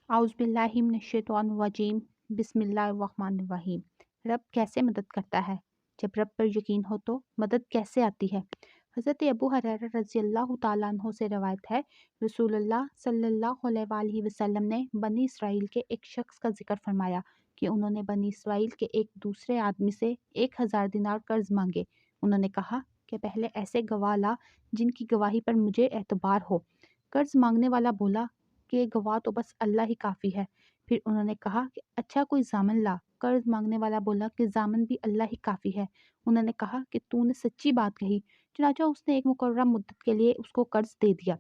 आउज़ बिल्लाहि मिनश्शैतानिर्रजीम बिस्मिल्लाहिर्रहमानिर्रहीम। रब कैसे मदद करता है? जब रब पर यकीन हो तो मदद कैसे आती है? हज़रत अबू हुरैरा रज़ियल्लाहु ताला अन्हु से रवायत है, रसूलुल्लाह सल्लल्लाहु अलैहि वसल्लम ने बनी इसराइल के एक शख्स का जिक्र फरमाया कि उन्होंने बनी इसराइल के एक दूसरे आदमी से 1000 दिनार कर्ज मांगे। उन्होंने कहा कि पहले ऐसे गवाह ला जिनकी गवाही पर मुझे एतबार हो। कर्ज मांगने वाला बोला कि गवाह तो बस अल्लाह ही काफ़ी है। फिर उन्होंने कहा कि अच्छा कोई ज़ामन ला। कर्ज मांगने वाला बोला कि ज़ामन भी अल्लाह ही काफ़ी है। उन्होंने कहा कि तूने सच्ची बात कही। चुनांचे उसने एक मुकर्रर मुद्दत के लिए उसको कर्ज दे दिया।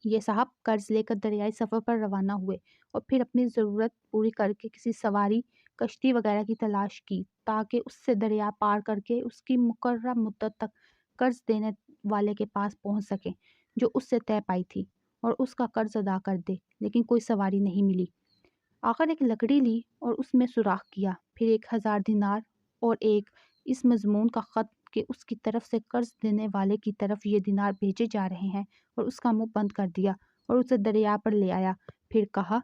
ये साहब कर्ज लेकर दरियाई सफ़र पर रवाना हुए और फिर अपनी ज़रूरत पूरी करके किसी सवारी कश्ती वगैरह की तलाश की ताकि उससे दरिया पार करके उसकी मुकर्रर मुद्दत तक कर्ज देने वाले के पास पहुंच सके जो उससे तय पाई थी और उसका कर्ज अदा कर दे। लेकिन कोई सवारी नहीं मिली। आखिर एक लकड़ी ली और उसमें सुराख किया। फिर 1000 दिनार और एक इस मज़मून का ख़त कि उसकी तरफ से कर्ज देने वाले की तरफ ये दिनार भेजे जा रहे हैं और उसका मुंह बंद कर दिया और उसे दरिया पर ले आया। फिर कहा,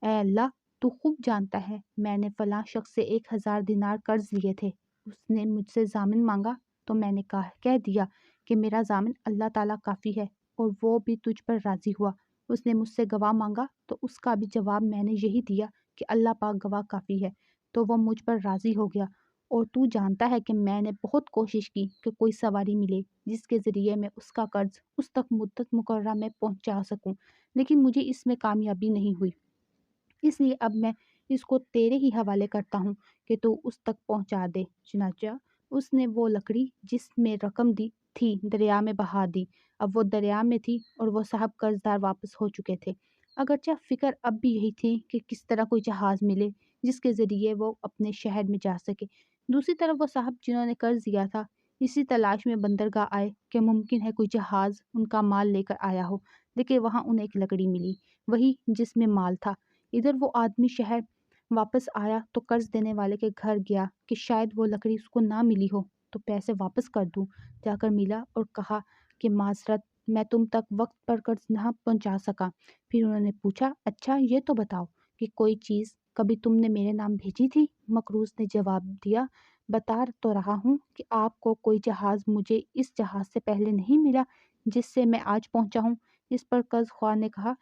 ए अल्लाह, तू खूब जानता है मैंने फ़लाँ शख्स से 1000 दिनार कर्ज लिए थे। उसने मुझसे ज़ामिन मांगा तो मैंने कह दिया कि मेरा ज़ामिन अल्लाह ताला काफ़ी है और वो भी तुझ पर राज़ी हुआ। उसने मुझसे गवाह मांगा तो उसका भी जवाब मैंने यही दिया कि अल्लाह पाक गवाह काफ़ी है, तो वो मुझ पर राज़ी हो गया। और तू जानता है कि मैंने बहुत कोशिश की कि कोई सवारी मिले जिसके ज़रिए मैं उसका कर्ज उस तक मुद्दत मुकर्रर में पहुंचा सकूं, लेकिन मुझे इसमें कामयाबी नहीं हुई। इसलिए अब मैं इसको तेरे ही हवाले करता हूँ कि तू उस तक पहुँचा दे। चुनांचे उसने वो लकड़ी जिसमें रकम दी थी दरिया में बहा दी। अब वो दरिया में थी और वो साहब कर्जदार वापस हो चुके थे। अगरचे फ़िक्र अब भी यही थी कि किस तरह कोई जहाज़ मिले जिसके ज़रिए वो अपने शहर में जा सके। दूसरी तरफ वो साहब जिन्होंने कर्ज दिया था इसी तलाश में बंदरगाह आए कि मुमकिन है कोई जहाज़ उनका माल लेकर आया हो। लेकिन वहाँ उन्हें एक लकड़ी मिली, वही जिसमें माल था। इधर वो आदमी शहर वापस आया तो कर्ज देने वाले के घर गया कि शायद वो लकड़ी उसको ना मिली हो तो पैसे वापस कर दूं। जाकर मिला और कहा कि माजरत, मैं तुम तक वक्त पर कर्ज ना पहुंचा सका। फिर उन्होंने पूछा, अच्छा ये तो बताओ कि कोई चीज़ कभी तुमने मेरे नाम भेजी थी? मकरूज ने जवाब दिया, बता तो रहा हूँ कि आपको कोई जहाज़ मुझे इस जहाज़ से पहले नहीं मिला जिससे मैं आज पहुंचा हूँ। इस पर कर्ज ख्वाह ने कहा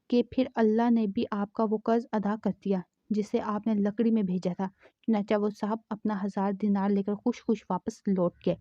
कि फिर अल्लाह ने भी आपका वो कर्ज अदा कर दिया जिसे आपने लकड़ी में भेजा था। चुनांचे वो साहब अपना 1000 दिनार लेकर खुश खुश वापस लौट गए।